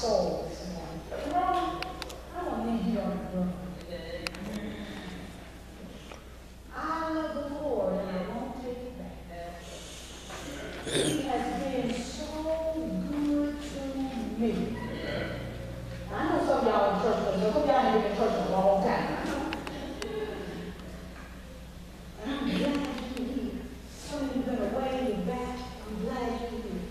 soul this morning. Ron, I want to leave you on the room. I love the Lord and I won't take it back. He has been so good to me. I know some of y'all in church, but some of y'all have been in church a long time. And I'm glad you're here. Some of you have been away, you're back. I'm glad you're here.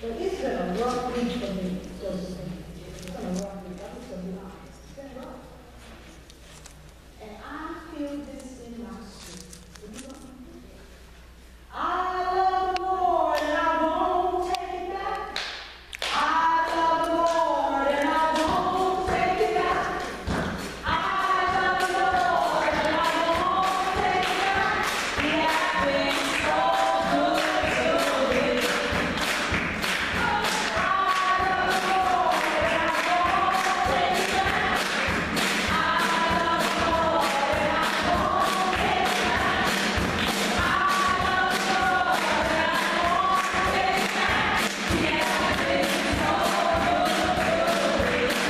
But it's been a rough week for me, Josephine. It's been a rough week. I'm just going to be honest. It's been rough. And I feel this in my spirit. I love the Lord and I won't take it back. I love the Lord and I won't take it back. I love the Lord and I won't take it back. He has been so good to me. I love the Lord and I won't take it back. I love the Lord and I won't take it back. I love the Lord and I won't take it back. He has been so good to me.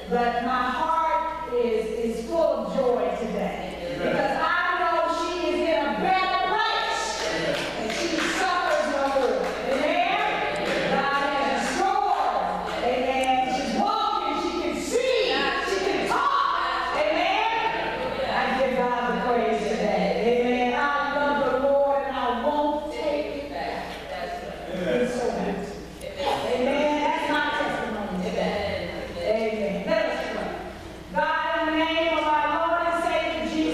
But my heart is full of joy today because I know she is in a better place and she suffers no more. Amen? God has restored. Amen. She's walking, she can see, she can talk. Amen? I give God the praise today. Amen. I love the Lord and I won't take it back. It's so good. Amen. That's my testimony today. Amen. Let us pray. God, in the name of our Lord and Savior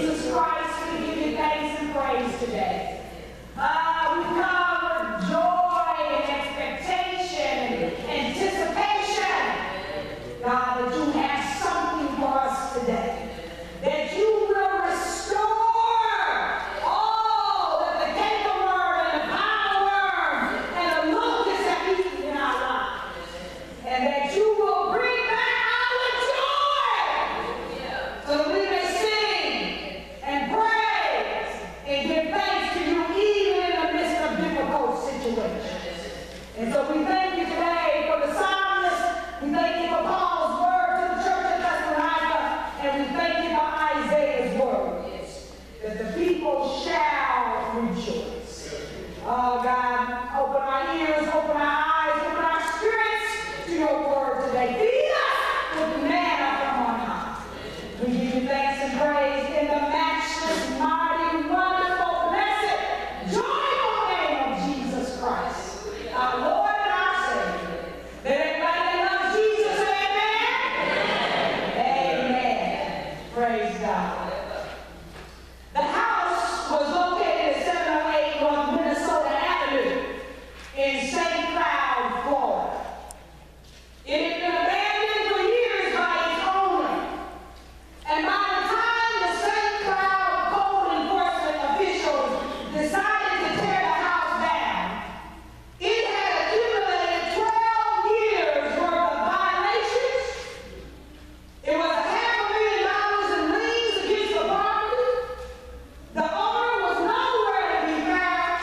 Praise God. The house was located at 708 North Minnesota Avenue in St. Cloud, Florida. It had been abandoned for years by its owner. And by the time the St. Cloud code enforcement officials decided to tear the house down, it had accumulated 12 years worth of violations. It was $500,000 in liens against the property. The owner was nowhere to be found.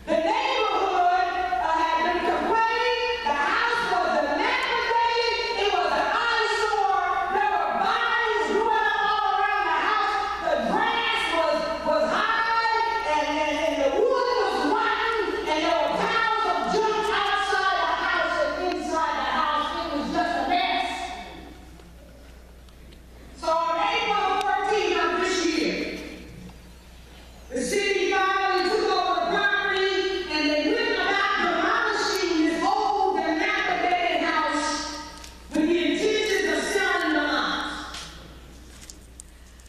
The neighborhood had been complaining. The house was dilapidated. It was an eyesore. There were bodies growing up all around the house. The grass was high, and the wood was rotten, and there were piles of junk outside the house and inside the house. It was just a mess. So on April 14th of this year, the city finally took over the property, and they went about demolishing this old dilapidated house with the intentions of selling the lots.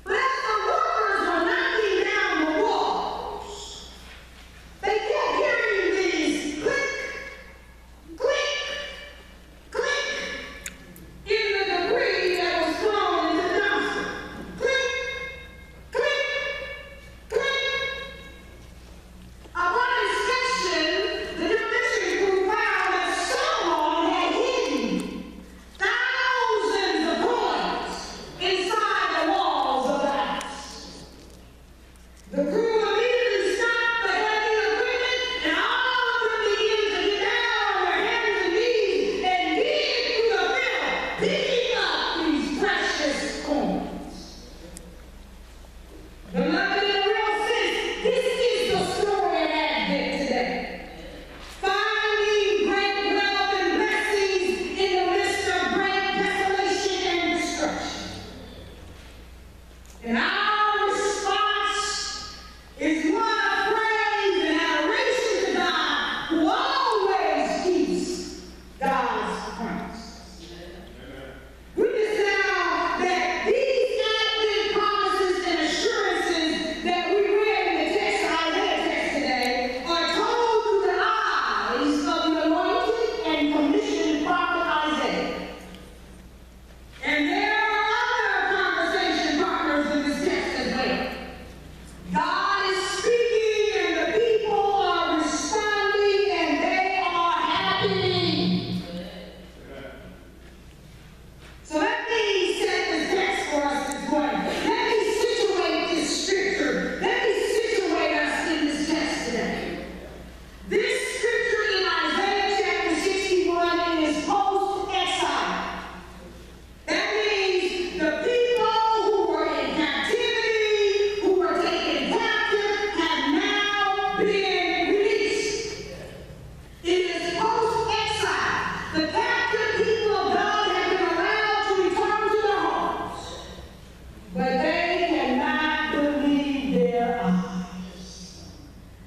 But as the workers were knocking down the walls, they kept hearing these click, click, click in the debris that was thrown into the dumpster. Click, click, click. Upon inspection, the demolition crew found that someone had hidden thousands of coins inside the walls of the house. The crew immediately stopped the heavy equipment, and all of them began to get down on their hands and knees and dig through the field, picking up these precious coins. Beloved, in a real sense, this is the story of Advent today. Finding great wealth and blessings in the midst of great desolation and destruction. And our response is one of praise and adoration to God, who always keeps God's promises. Witness now that these Advent promises and assurances that we read in the text, Isaiah text today, are told through the eyes of the anointed and commissioned prophet Isaiah. And there are other conversation partners in this text as well. God is speaking, and the people are responding, and they are happy. So let me set the text for us this morning. Let me situate this scripture. Let me situate us in this text today. This scripture in Isaiah chapter 61 is post-exile. That means the people who were in captivity, who were taken captive, have now been released. It is post-exile. The captive people of God have been allowed to return to their homes, but they cannot believe their eyes.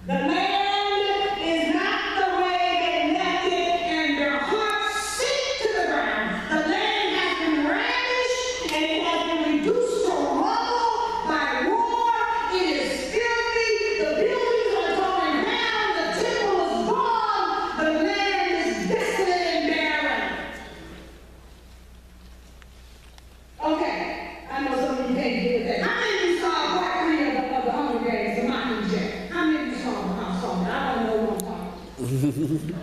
The land is not the way they left it, and their hearts sink to the ground. The land has been ravished, and it has been reduced to rubble by war. It is filthy. The buildings are torn down. The temple is gone. The land is desolate and barren. Okay, I know some of you can't get that. How many of you saw part 3 of the Hunger Games, The Mockingjay? How many of you saw that? I don't know what I'm talking about.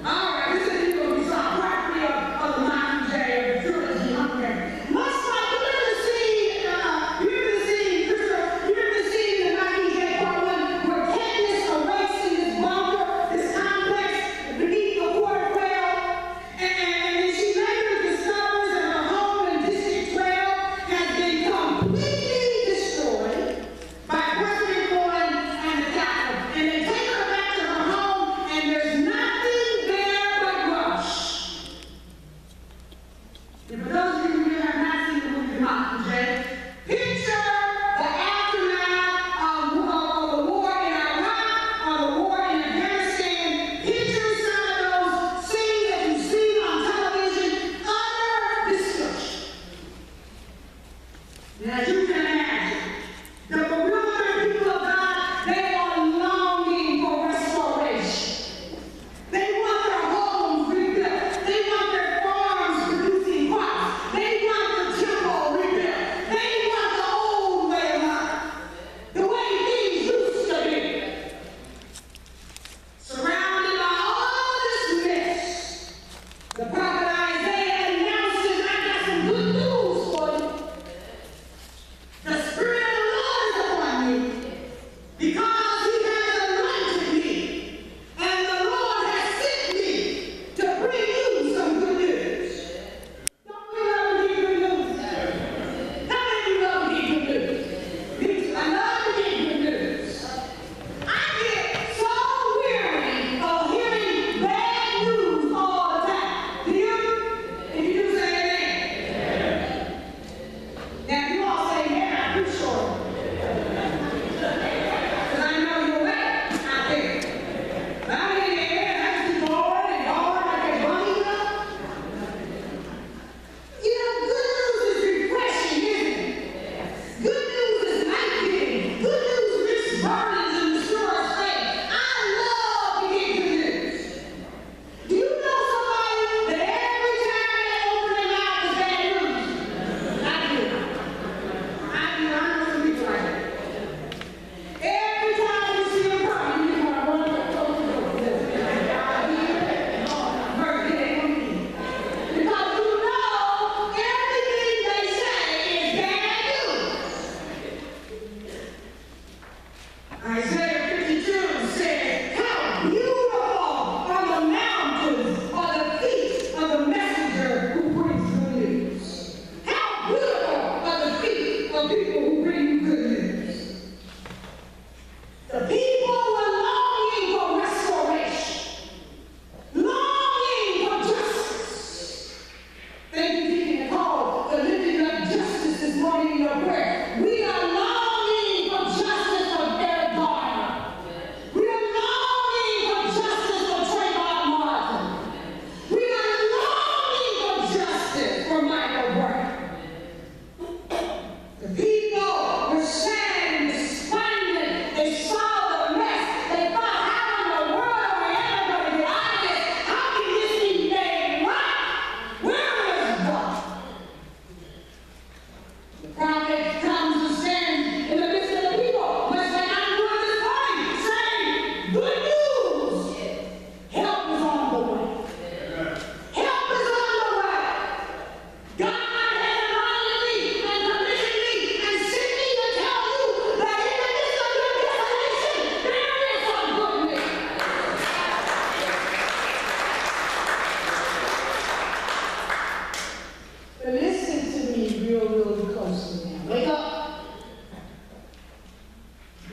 All right, this is people who saw part 3 of The Mockingjay, of the trilogy, Hunger Games. Much like, you remember the scene, in The Mockingjay part 1, where Katniss awakes in this bunker, this complex, beneath the water well, and then she later discovers that her home in District 12 has been completely destroyed by President Gordon and the Capitol. And they take her back to her home, and there's nothing there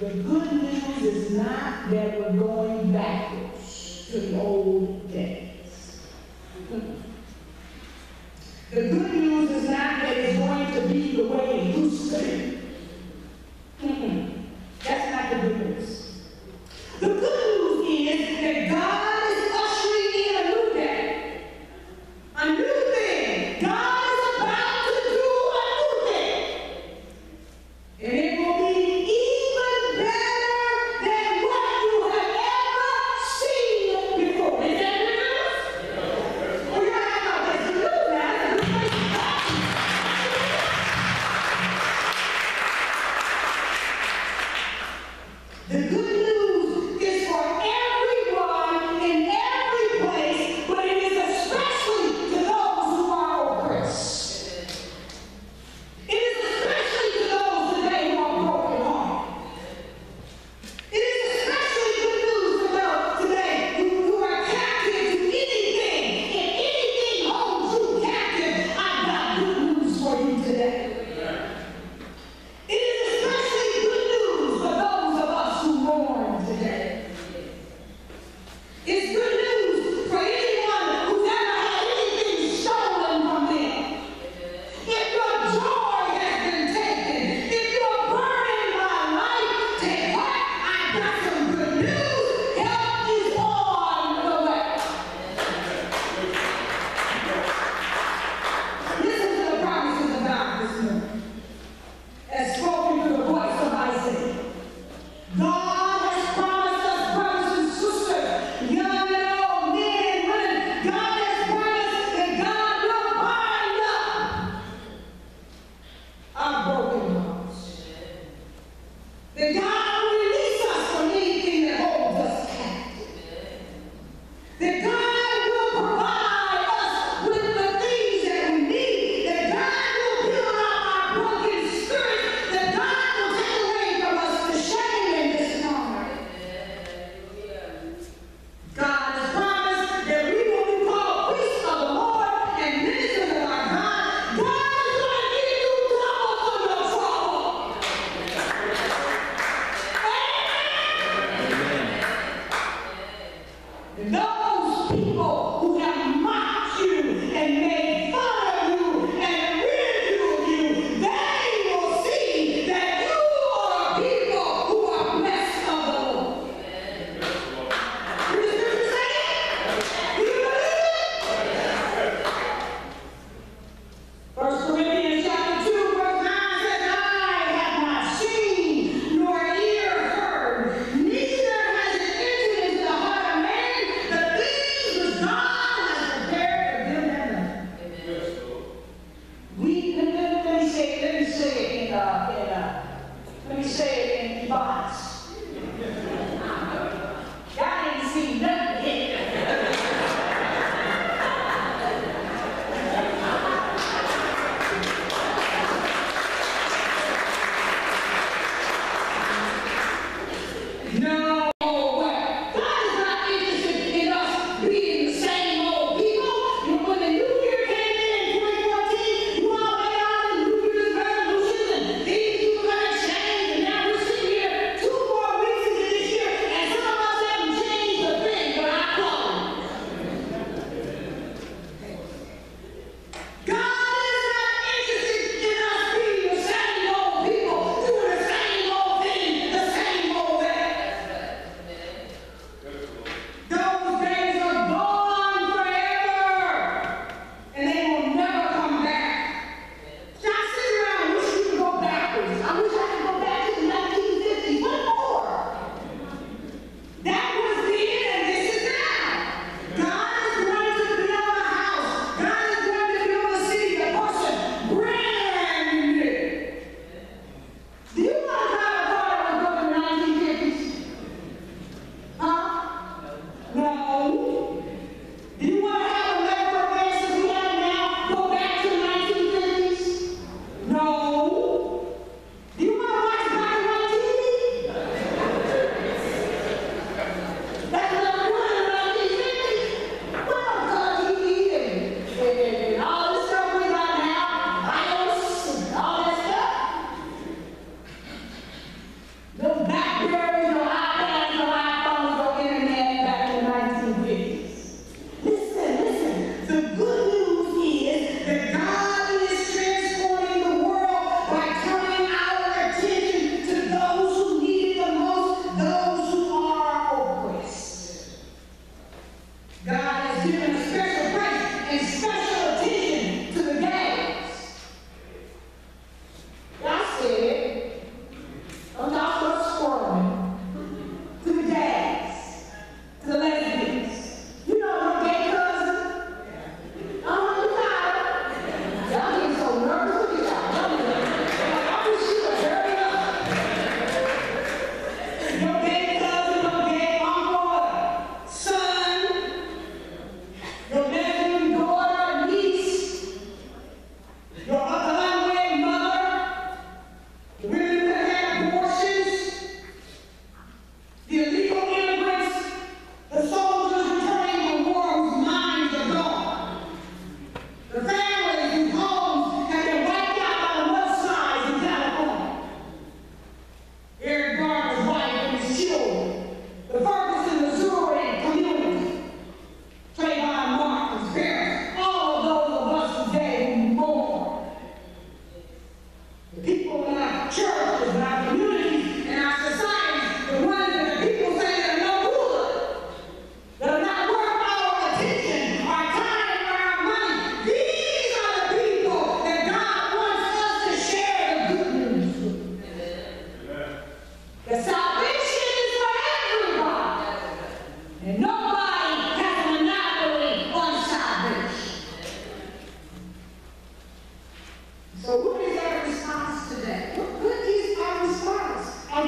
The good news is not that we're going backwards to the old days. The good news is not that it's going to be the way it used to be. That's not the good news. The good news is that God is ushering in a new day. A new thing. God is about to do a new thing. And it will be even better than what you have ever seen before.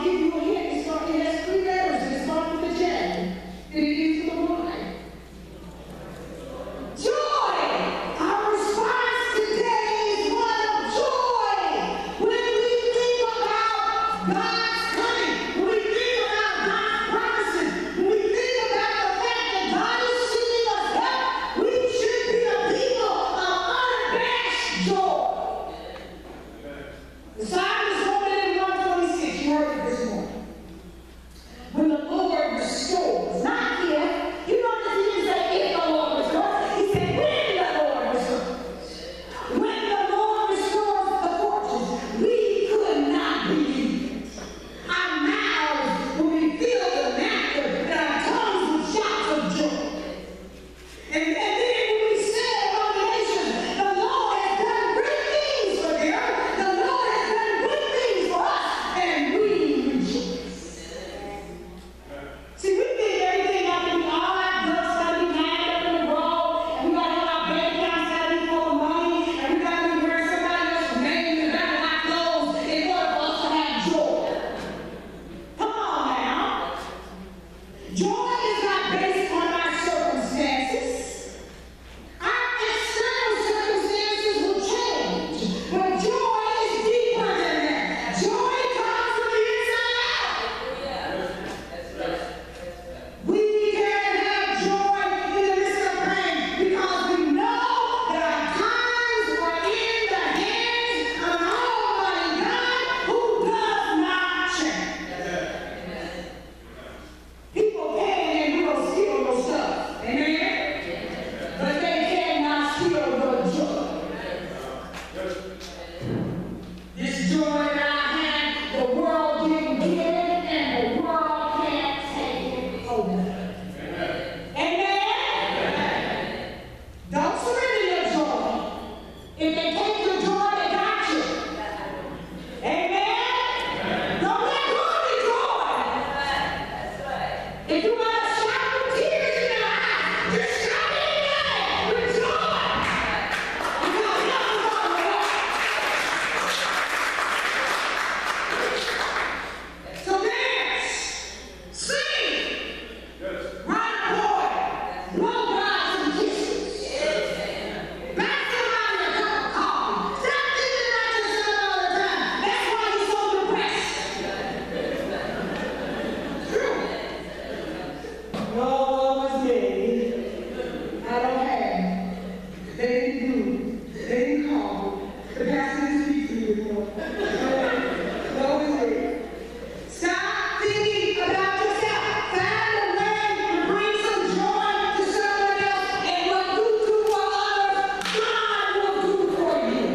I'll give you a hint. It has three letters and it starts with a J. It is the Y. Joy! Our response today is one of joy. When we think about God's coming, when we think about God's promises, when we think about the fact that God is sending us help, we should be a people of unabashed joy. The psalmist quoted in 126, you heard it this morning. When the Lord restores, not if. You notice he didn't say if the Lord restores. He said when the Lord restores. When the Lord restores the fortunes, we could not believe it. Our mouths will be filled with laughter and our tongues with shouts of joy. And then when we say among the nations, the Lord has done great things for them. The Lord has done good things for us, and we rejoice. See, we think everything got to be all that good stuff, we lined up in a row, and we got to have our bank accounts got to be full of money, and we got to be wearing somebody else's name in the back of our clothes in order for us to have joy. Come on now. Joy is not based on our circumstances. Our external circumstances will change, but joy is deeper than that. Joy comes from the inside out. We can have joy in the midst of pain because we know that our times are in the hands of an almighty God who does not change. People can and will steal your stuff. Amen? But they cannot steal your joy. This joy that I have, the world didn't give it, and the world can't take it away. Amen? Don't surrender your joy. If they take your joy, they got you. Amen? Don't let go of your joy. If you want to shout with tears in your eyes, just shout anyway with joy. Because nothing's on the way. So dance, sing, write a poem, blow God some kisses. Back somebody a cup of coffee. Stop thinking about yourself all the time. That's why you're so depressed. True. No one was me. I don't have. They didn't do. They didn't call. The pastor didn't speak to you anymore. No one's there. Stop thinking about yourself. Find a way to bring some joy to someone else, and what you do for others, God will do for you.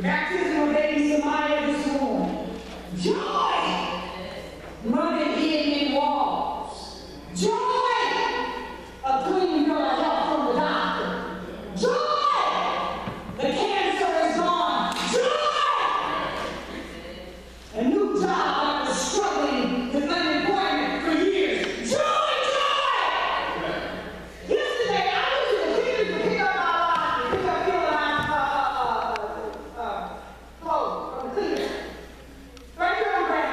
Baptism of baby Samaya this morning. Joy! Running in walls. Joy! A clean bill of health from the doctor. Joy! The cancer is gone. Joy! A new job after struggling with unemployment for years. Joy! Joy! Yesterday, I was in the pick up clothes from the cleaner. Right here on ground.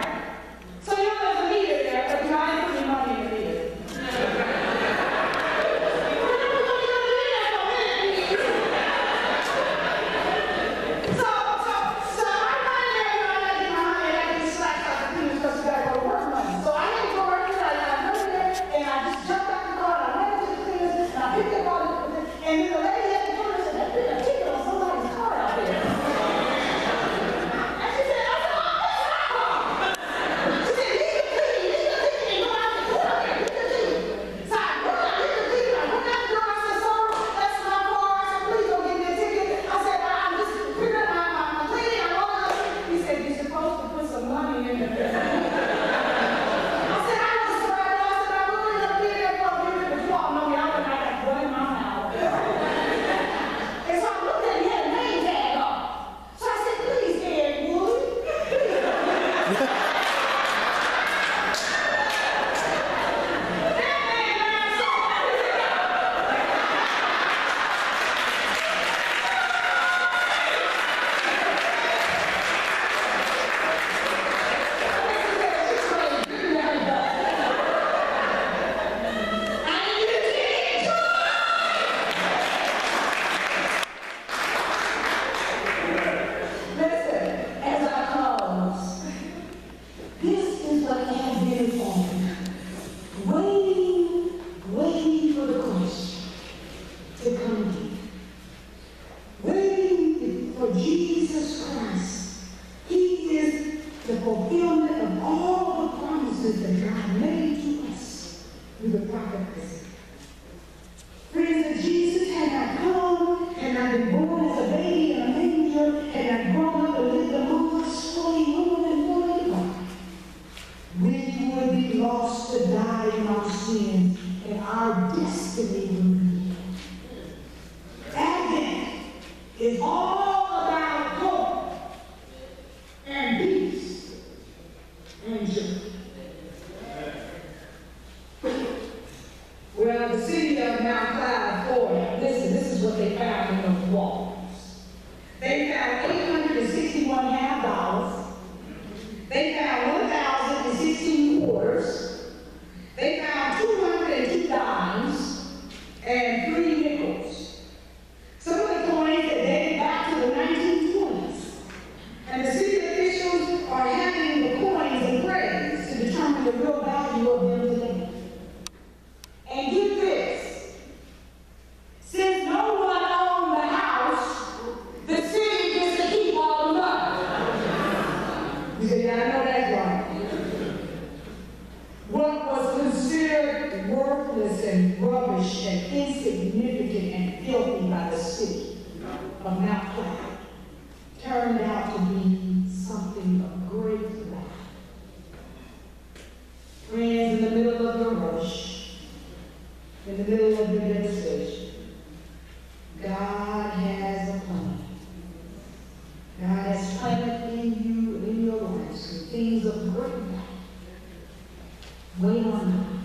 is all about hope and peace and joy. Well, the city of Mount Clyde, Florida, listen, this is what they found in those walls. They found $861 half dollars. They found 1,016 quarters. They found 202 dimes and 3 nickels. Some of the coins that date back to the 1920s. And the city officials are having the coins appraised to determine the real value of them today. And get this, since no one owned the house, the city gets to keep all the money. You say, yeah, I know that's right. What was considered worthless and rubbish and insignificant and filthy by the city of Mount Clyde turned out to be something of great value. Friends, in the middle of the rush, in the middle of the devastation, God has a plan. God has planted in you and in your life some things of great value. Wait on God.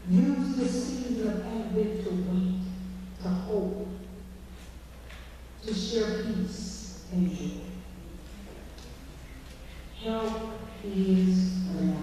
Use this season of Advent to wait, to hope, to share peace and joy. Help is around.